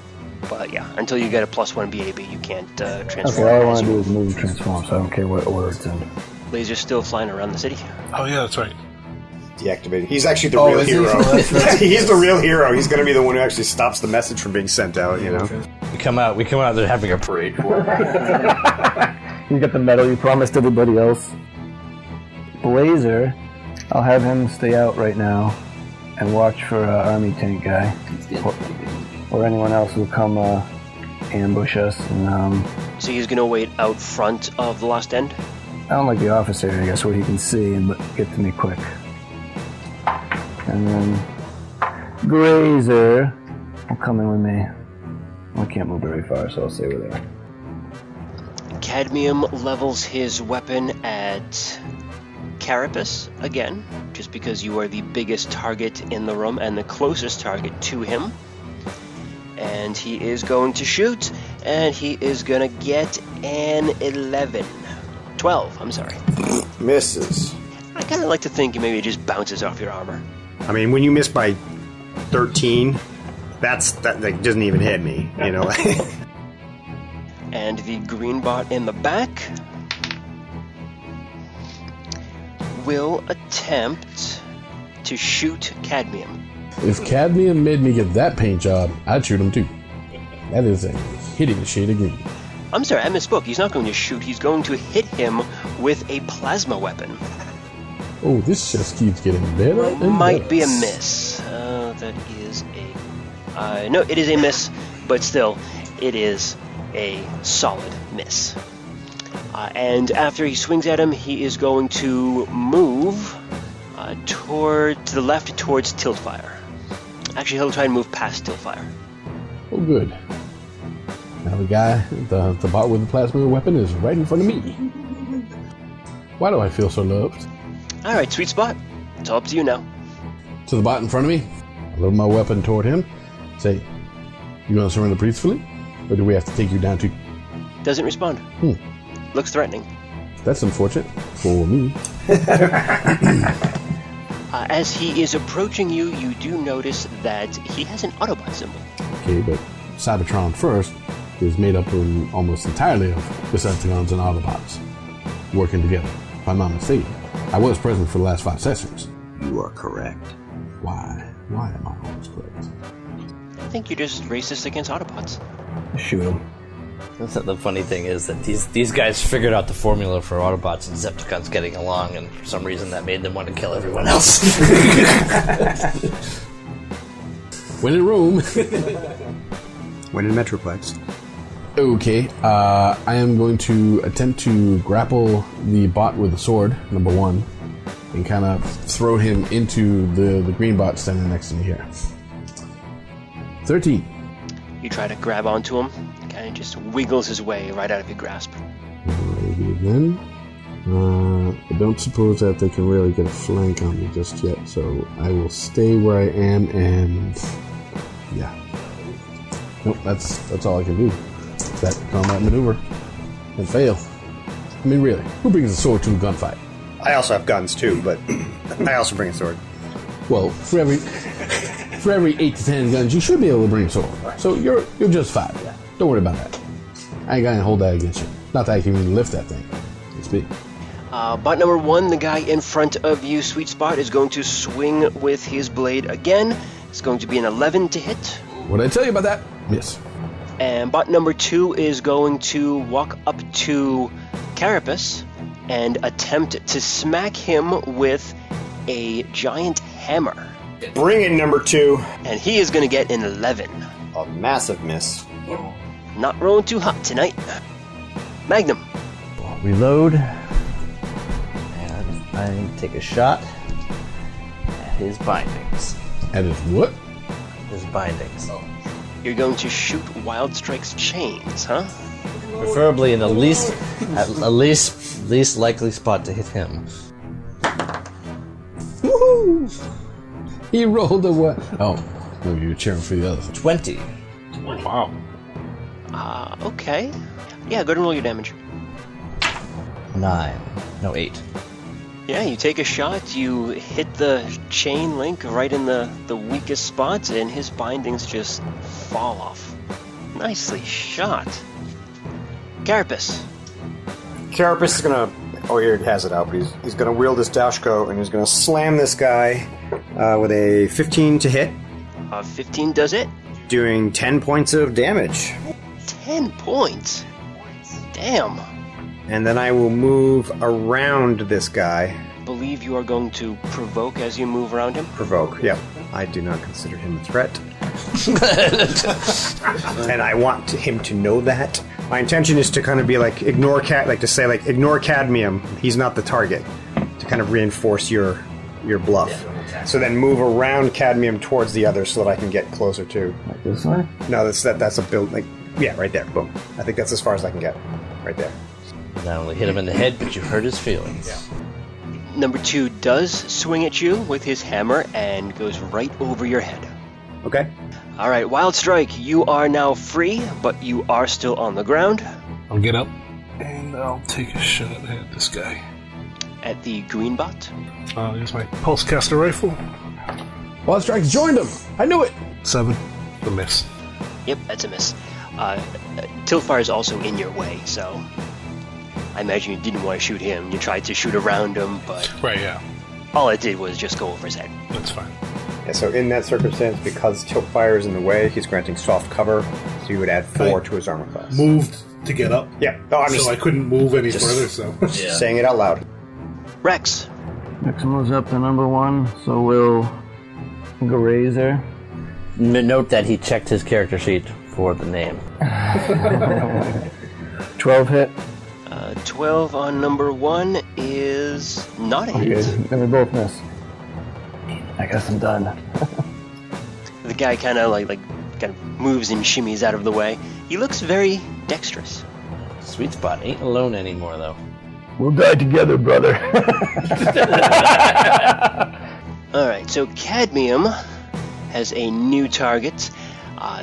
But yeah, until you get a +1 BAB, you can't transform. Okay, all I want to do is move and transform, so I don't care what order it's in. Laser's still flying around the city. Oh yeah, that's right. Deactivated. He's actually the real hero. He's the real hero. He's going to be the one who actually stops the message from being sent out, you know? You come out, they're having a parade. You get the medal you promised everybody else. Blazer, I'll have him stay out right now and watch for army tank guy. Or anyone else who'll come ambush us. And, So he's going to wait out front of the Lost End? I don't like the office area, I guess, where he can see and get to me quick. And then Grazer will come in with me. I can't move very far, so I'll stay over there. Cadmium levels his weapon at Carapace again, just because you are the biggest target in the room and the closest target to him. And he is going to shoot, and he is going to get an 12, I'm sorry. Misses. I kind of like to think maybe it just bounces off your armor. I mean, when you miss by 13, that like, doesn't even hit me, you know. And the green bot in the back will attempt to shoot Cadmium. If Cadmium made me get that paint job, I'd shoot him too. That is a hitting shade of green. I'm sorry, I misspoke. He's not going to shoot. He's going to hit him with a plasma weapon. Oh, this just keeps getting better and Might better. be a miss. That is a... no, it is a miss, but still, it is a solid miss. And after he swings at him, he is going to move to the left towards Tiltfire. Actually, he'll try and move past Tiltfire. Oh, good. Now the guy, the bot with the plasma weapon is right in front of me. Why do I feel so loved? Alright, sweet spot. It's all up to you now. To the bot in front of me, I load my weapon toward him. Say, you gonna surrender peacefully? Or do we have to take you down too? Doesn't respond. Looks threatening. That's unfortunate for me. As he is approaching you, you do notice that he has an Autobot symbol. Okay, but Cybertron First is made up almost entirely of Decepticons and Autobots working together, if I'm not mistaken. I was present for the last 5 sessions. You are correct. Why? Why am I always correct? I think you're just racist against Autobots. Shoot him. The funny thing is that these guys figured out the formula for Autobots and Decepticons getting along, and for some reason that made them want to kill everyone else. When in Rome. When in Metroplex. Okay, I am going to attempt to grapple the bot with the sword, number 1, and kind of throw him into the green bot standing next to me here. 13. You try to grab onto him, kind of just wiggles his way right out of your grasp. Alrighty then. I don't suppose that they can really get a flank on me just yet, so I will stay where I am and... yeah. Nope, that's all I can do. That combat maneuver. And fail. I mean, really, who brings a sword to a gunfight? I also have guns too, but I also bring a sword. Well, for every 8 to 10 guns, you should be able to bring a sword. So you're just fine. Don't worry about that. I ain't gonna hold that against you. Not that I can even lift that thing. It's big. Bot number 1, the guy in front of you, Sweet Spot, is going to swing with his blade again. It's going to be an 11 to hit. What'd I tell you about that? Miss. And bot number 2 is going to walk up to Carapace and attempt to smack him with a giant hammer. Bring it, number 2. And he is going to get an 11. A massive miss. Not rolling too hot tonight. Magnum. Reload. And I take a shot at his bindings. At his what? His bindings. You're going to shoot Wildstrike's chains, huh? Preferably in the least likely spot to hit him. Woohoo! He rolled a what? Oh, no, you're cheering for the other thing. 20. Wow. Okay. Yeah, go ahead and roll your damage. 9. No, 8. Yeah, you take a shot, you hit the chain link right in the weakest spot, and his bindings just fall off. Nicely shot. Carapace. Carapace is gonna... oh, here it has it out, but he's gonna wield his Dashko, and he's gonna slam this guy with a 15 to hit. 15 does it. Doing 10 points of damage. 10 points. Damn. And then I will move around this guy. Believe you are going to provoke as you move around him? Provoke, yep. I do not consider him a threat. And I want him to know that. My intention is to kind of be like, ignore Cadmium, he's not the target. To kind of reinforce your bluff. So then move around Cadmium towards the other so that I can get closer to. Like this way? No, that's a build, right there, boom. I think that's as far as I can get. Right there. Not only hit him in the head, but you hurt his feelings. Yeah. Number 2 does swing at you with his hammer and goes right over your head. Okay. All right, Wildstrike, you are now free, but you are still on the ground. I'll get up and I'll take a shot at this guy. At the green bot. Here's my pulsecaster rifle. Wildstrike's joined him. I knew it. 7. A miss. Yep, that's a miss. Tiltfire is also in your way, so I imagine you didn't want to shoot him. You tried to shoot around him, but Right, yeah. all it did was just go over his head. That's fine. Yeah, so in that circumstance, because Tiltfire is in the way, he's granting soft cover, so you would add 4 to his armor class. Moved to get up. Yeah. No, I'm just I couldn't move any further, so... saying it out loud. Rex. Next moves up to number 1, so we'll Grazer. Note that he checked his character sheet for the name. 12 hit. 12 on number 1 is not a hit. Good. Then we both miss. I guess I'm done. The guy kind of moves and shimmies out of the way. He looks very dexterous. Sweet Spot ain't alone anymore, though. We'll die together, brother. Alright, so Cadmium has a new target.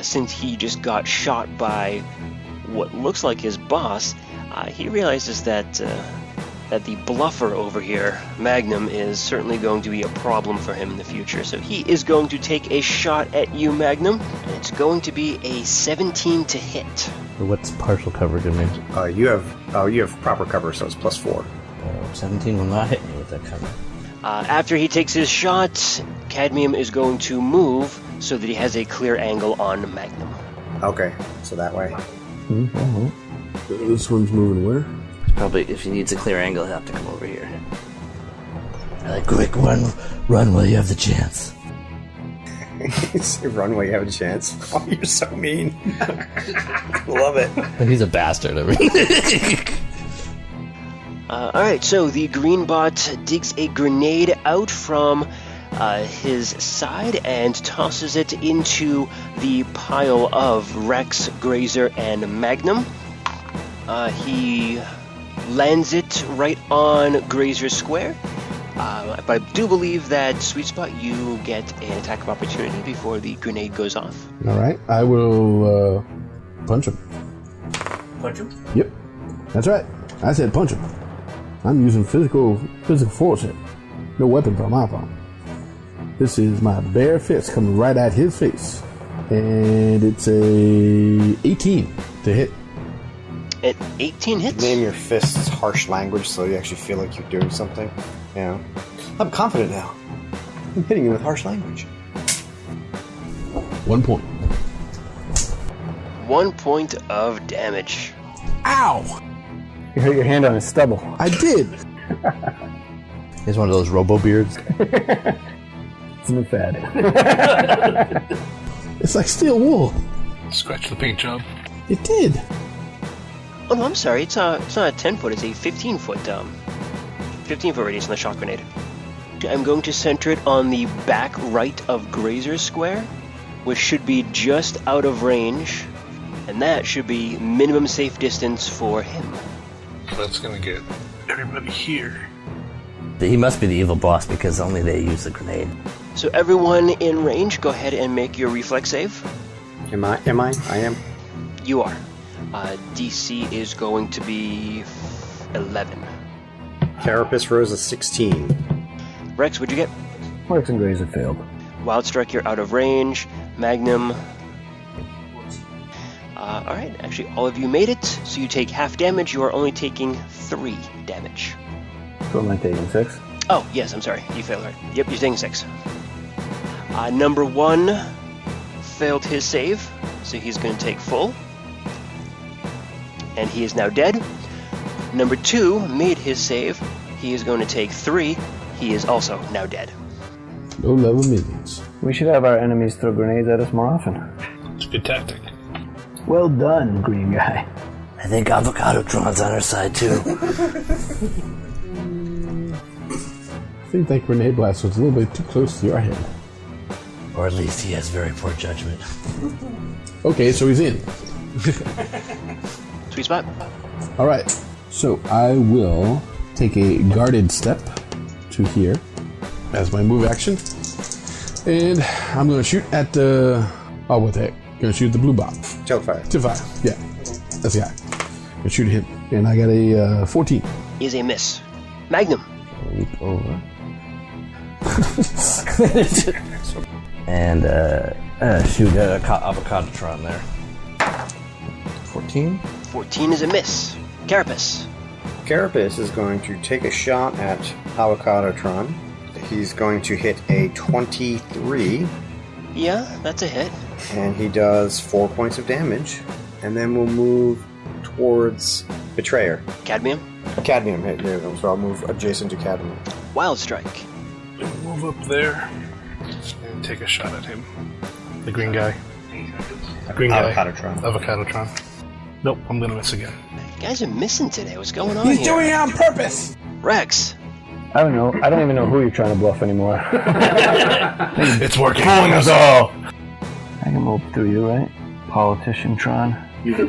Since he just got shot by what looks like his boss, he realizes that the bluffer over here, Magnum, is certainly going to be a problem for him in the future. So he is going to take a shot at you, Magnum, and it's going to be a 17 to hit. What's partial cover gonna mean? You have proper cover, so it's +4. 17 will not hit me with that cover. After he takes his shot, Cadmium is going to move so that he has a clear angle on Magnum. Okay, so that way. This one's moving where? Probably, if he needs a clear angle, he'll have to come over here. Quick, run while you have the chance. Say run while you have a chance. Oh, you're so mean. Love it. He's a bastard. Alright, so the green bot digs a grenade out from his side and tosses it into the pile of Rex, Grazer, and Magnum. He lands it right on Grazer's square. But I do believe that, Sweet Spot, you get an attack of opportunity before the grenade goes off. Alright, I will punch him. Punch him? Yep. That's right. I said punch him. I'm using physical force here. No weapons on my part. This is my bare fist coming right at his face. And it's a 18 to hit. At 18 hits? Name your fists harsh language so you actually feel like you're doing something. Yeah. I'm confident now. I'm hitting you with harsh language. 1 point. 1 point of damage. Ow! You hurt your hand on his stubble. I did! He's one of those robo-beards. It's a new fad. It's like steel wool. Scratch the paint job. It did. Oh no, I'm sorry. It's not a 10-foot. It's a 15-foot 15-foot radius on the shock grenade. I'm going to center it on the back right of Grazer's square, which should be just out of range, and that should be minimum safe distance for him. That's gonna get everybody here. He must be the evil boss because only they use the grenade. So everyone in range, go ahead and make your reflex save. Am I? I am. You are. DC is going to be 11. Carapace rose a 16. Rex, what'd you get? Rex and Grazer failed. Wildstrike, you're out of range. Magnum. Alright, actually all of you made it, so you take half damage. You are only taking 3 damage. So am I taking 6? Oh, yes, I'm sorry. You failed, right? Yep, you're taking 6. Number 1 failed his save, so he's going to take full. and he is now dead. Number 2 made his save. He is going to take 3. He is also now dead. No love of minions. We should have our enemies throw grenades at us more often. It's a good tactic. Well done, green guy. I think Avocadotron's on our side too. I think that grenade blast was a little bit too close to your head. Or at least he has very poor judgment. Okay, so he's in. Sweet spot. Alright, so I will take a guarded step to here as my move action. And I'm going to shoot at the... Oh, what the heck? Going to shoot the blue bomb. Tiltfire. Tiltfire, yeah. That's the guy. Going to shoot him. And I got a 14. Is a miss. Magnum. Leap over. And shoot Avocadotron there. 14. 14 is a miss. Carapace. Carapace is going to take a shot at Avocadotron. He's going to hit a 23. Yeah, that's a hit. And he does 4 points of damage. And then we'll move towards Betrayer. Cadmium. Cadmium hit you, so I'll move adjacent to Cadmium. Wildstrike. Move up there and take a shot at him. The green guy. Green guy. Avocadotron. Nope, I'm gonna miss again. You guys are missing today. What's going on He's here? doing it on purpose! Rex. I don't know. I don't even know who you're trying to bluff anymore. It's working. Fooling us all. I can move through you, right? Politician Tron. Get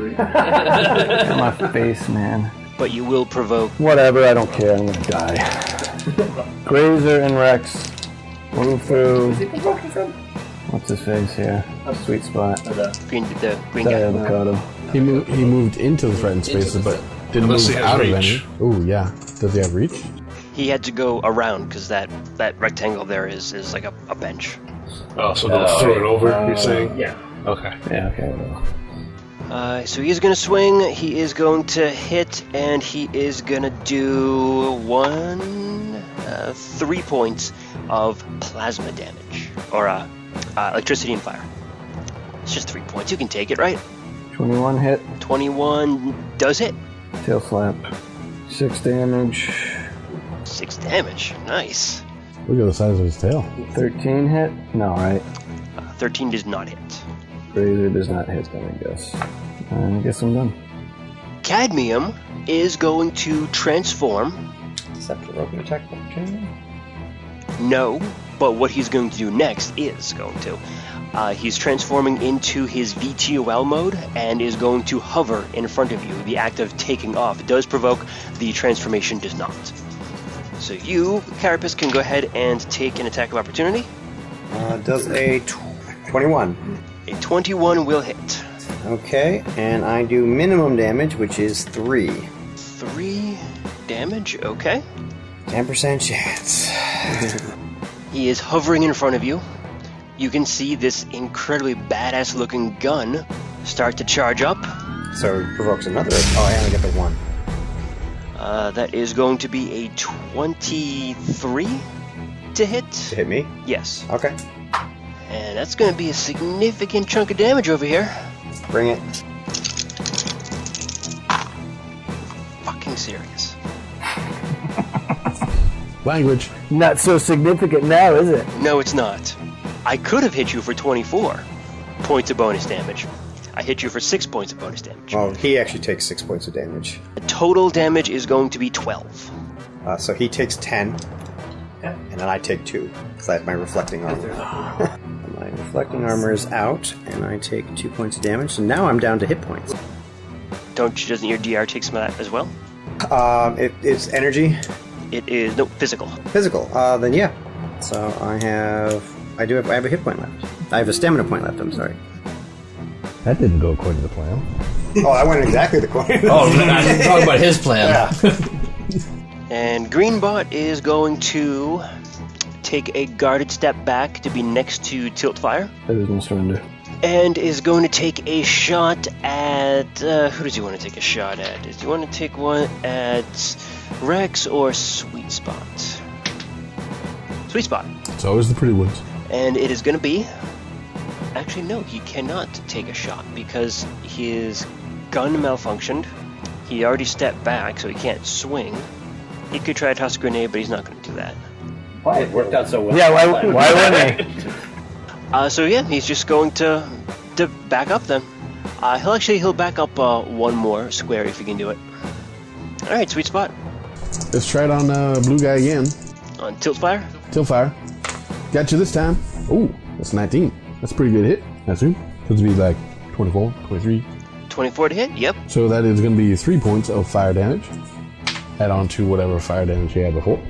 my face, man. But you will provoke. Whatever, I don't care. I'm gonna die. Grazer and Rex. Move through. What's his face here? Sweet spot. The green Sorry, guy. Avocado. He moved into the threatened spaces, but didn't Unless move he has out of reach. any. Oh, yeah. Does he have reach? He had to go around because that rectangle there is like a bench. Oh, so they'll throw it over, you're saying? Yeah. Okay. Yeah, okay. Well. So he is going to swing, he is going to hit, and he is going to do 3 points of plasma damage. Or electricity and fire. It's just 3 points. You can take it, right? 21 hit. 21 does hit. Tail slap. 6 damage. 6 damage. Nice. Look at the size of his tail. 13 hit? No, right? 13 does not hit. Grazer does not hit then, I guess. I guess I'm done. Cadmium is going to transform. Except for open attack opportunity? No, but what he's going to do next is going to. He's transforming into his VTOL mode and is going to hover in front of you. The act of taking off does provoke, the transformation does not. So you, Carapace, can go ahead and take an attack of opportunity. Does a 21. A 21 will hit. Okay, and I do minimum damage, which is 3. 3 damage, okay. 10% chance. He is hovering in front of you. You can see this incredibly badass looking gun start to charge up. So it provokes another. Oh, I only get the 1. That is going to be a 23 to hit. To hit me? Yes. Okay. And that's going to be a significant chunk of damage over here. Bring it. Fucking serious. Language. Not so significant now, is it? No, it's not. I could have hit you for 24 points of bonus damage. I hit you for 6 points of bonus damage. Well, he actually takes 6 points of damage. The total damage is going to be 12. So he takes 10. And then I take 2. Because I have my reflecting armor. My reflecting armor is out, and I take 2 points of damage. So now I'm down to hit points. Doesn't your DR take some of that as well? It's energy. It is physical. Physical. Then yeah. So I have a hit point left. I have a stamina point left. I'm sorry. That didn't go according to plan. Oh, that went exactly the coin. Oh, I'm talking about his plan. Yeah. And Greenbot is going to take a guarded step back to be next to Tiltfire. That is no surrender. And is going to take a shot at... who does he want to take a shot at? Does he want to take one at Rex or Sweet Spot? Sweet Spot. It's always the pretty ones. And it is going to be... Actually, no, he cannot take a shot because his gun malfunctioned He already stepped back, so he can't swing. He could try to toss a grenade, but he's not going to do that. Why? It worked out so well. Yeah, why wouldn't he? So yeah, he's just going to back up then. He'll back up one more square if he can do it. All right, sweet spot. Let's try it on blue guy again. On Tiltfire. Tiltfire. Got you this time. Ooh, that's 19. That's a pretty good hit, I assume. So it'd be like 24, 23. 24 to hit, yep. So that is going to be 3 points of fire damage. Add on to whatever fire damage you had before.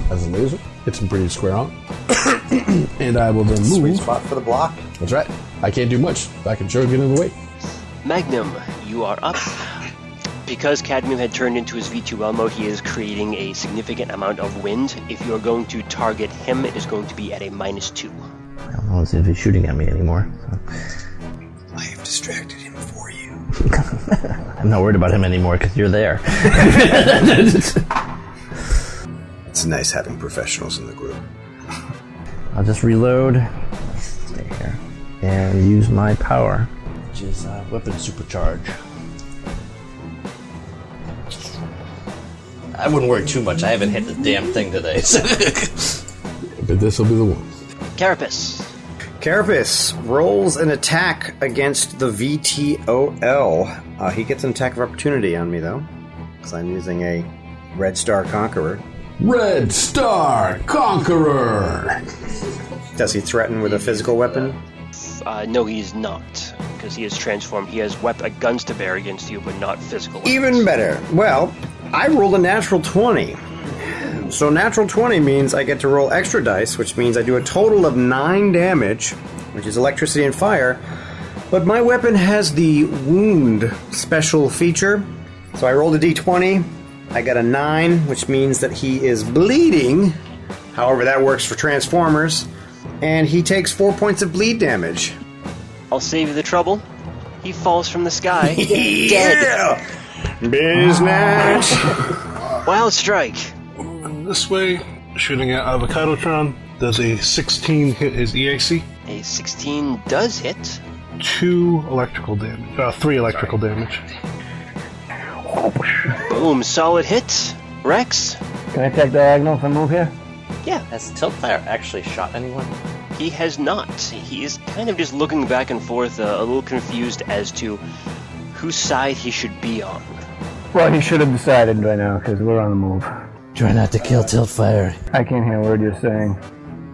As a laser. Hits him pretty square on. And I will then move. Sweet spot for the block. That's right. I can't do much. I can sure get in the way. Magnum, you are up. Because Cadmium had turned into his V2L mode, he is creating a significant amount of wind. If you are going to target him, it is going to be at a -2. I don't know if he's shooting at me anymore. So. I have distracted him for you. I'm not worried about him anymore because you're there. It's nice having professionals in the group. I'll just reload, stay here, and use my power, which is weapon supercharge. I wouldn't worry too much. I haven't hit the damn thing today. But this will be the one. Carapace. Carapace rolls an attack against the VTOL. He gets an attack of opportunity on me, though, because I'm using a Red Star Conqueror. Red Star Conqueror! Does he threaten with a physical weapon? No, he's not, because he is transformed. He has guns to bear against you, but not physical weapons. Even better. Well, I rolled a natural 20. So natural 20 means I get to roll extra dice, which means I do a total of 9 damage, which is electricity and fire. But my weapon has the wound special feature. So I rolled a d20. I got a 9, which means that he is bleeding. However, that works for Transformers. And he takes 4 points of bleed damage. I'll save you the trouble. He falls from the sky. Dead. Business. Wildstrike. This way, shooting at Avocadotron. Does a 16 hit his EAC? A 16 does hit. 2 electrical damage. 3 electrical damage. Boom, solid hit. Rex? Can I attack diagonal if I move here? Yeah. Has Tiltfire actually shot anyone? He has not. He is kind of just looking back and forth, a little confused as to whose side he should be on. Well, he should have decided by now, because we're on the move. Try not to kill Tiltfire. I can't hear a word you're saying.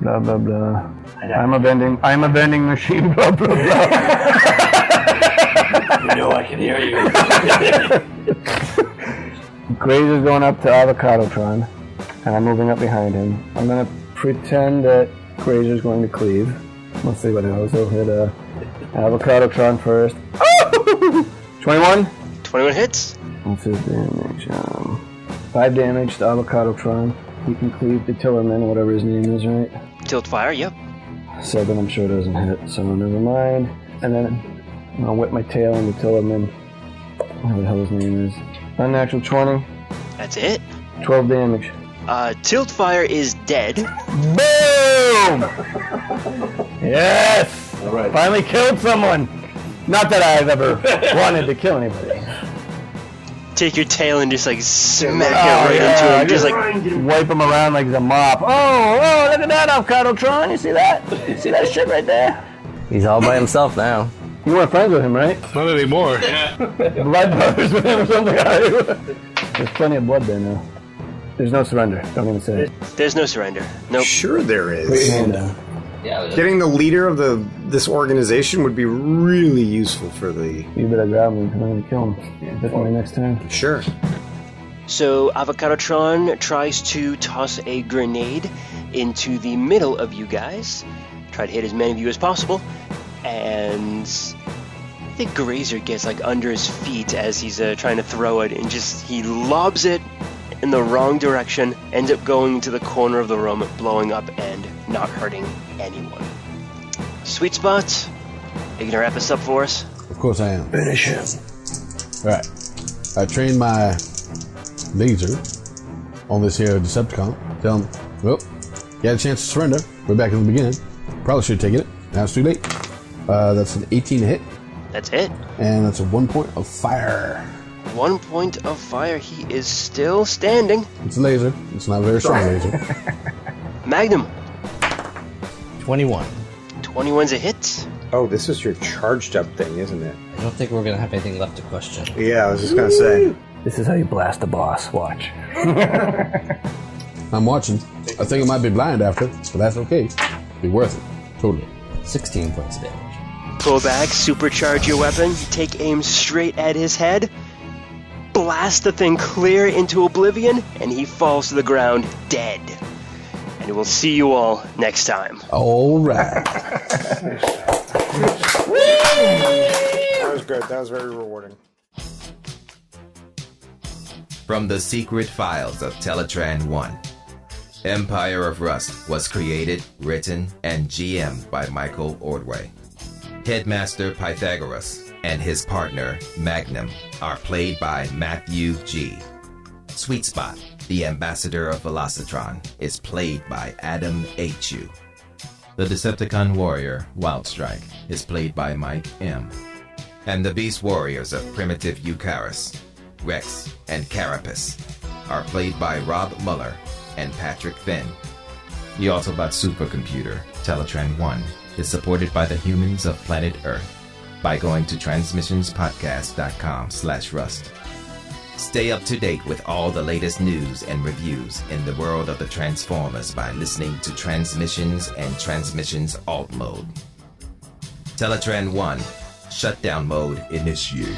Blah, blah, blah. I'm a vending machine, blah, blah, blah. You know I can hear you. Grazer's going up to Avocadotron, and I'm moving up behind him. I'm going to pretend that Grazer's going to cleave. Let's see what else. I'll hit Avocadotron first. Oh! 21? 21 hits. What's his damage? 5 damage to Avocadotron. He can cleave the Tillerman, whatever his name is, right? Tiltfire, yep. 7, I'm sure it doesn't hit, so never mind. And then I'll whip my tail into Tillerman. Whatever the hell his name is. Unnatural 20. That's it. 12 damage. Tiltfire is dead. Boom! Yes! All right. Finally killed someone! Not that I've ever wanted to kill anybody. Take your tail and just like smack it right into him. Just like wipe him around like he's a mop. Oh, look at that, Avocadotron. You see that? See that shit right there? He's all by himself now. You weren't friends with him, right? Not anymore. Blood brothers with him or something. There's plenty of blood there now. There's no surrender. Don't even say it. There's no surrender. Nope. Sure there is. Put your hand down. Yeah. Getting the leader of this organization would be really useful for the... You better grab him. I'm going to kill him. Definitely next time. Sure. So Avocadotron tries to toss a grenade into the middle of you guys. Try to hit as many of you as possible. And I think Grazer gets like under his feet as he's trying to throw it, and just he lobs it in the wrong direction, ends up going to the corner of the room, blowing up and not hurting anyone. Sweet Spot, are you gonna wrap this up for us? Of course I am. Finish him. Alright. I trained my laser on this here Decepticon. Tell him, well, you had a chance to surrender. We're back in the beginning. Probably should have taken it. Now it's too late. That's an 18 to hit. That's it. And that's a 1 point of fire. 1 point of fire. He is still standing. It's laser. It's not a very strong laser. Magnum. 21. 21's a hit. Oh, this is your charged up thing, isn't it? I don't think we're going to have anything left to question. Yeah, I was just going to say. This is how you blast the boss. Watch. I'm watching. I think it might be blind after, but that's okay. Be worth it. Totally. 16 points of damage. Pull back, supercharge your weapon, take aim straight at his head, blast the thing clear into oblivion, and he falls to the ground dead. And we'll see you all next time. All right. That was good. That was very rewarding. From the secret files of Teletran 1, Empire of Rust was created, written, and GM'd by Michael Ordway. Headmaster Pythagoras and his partner Magnum are played by Matthew G. Sweet Spot, the ambassador of Velocitron, is played by Adam H.U. The Decepticon warrior, Wildstrike, is played by Mike M. And the Beast Warriors of Primitive Eucharis, Rex and Carapace, are played by Rob Muller and Patrick Finn. The Autobot supercomputer, Teletran 1, is supported by the humans of planet Earth by going to transmissionspodcast.com/rust. Stay up to date with all the latest news and reviews in the world of the Transformers by listening to Transmissions and Transmissions Alt Mode. Teletran 1, shutdown mode initiated.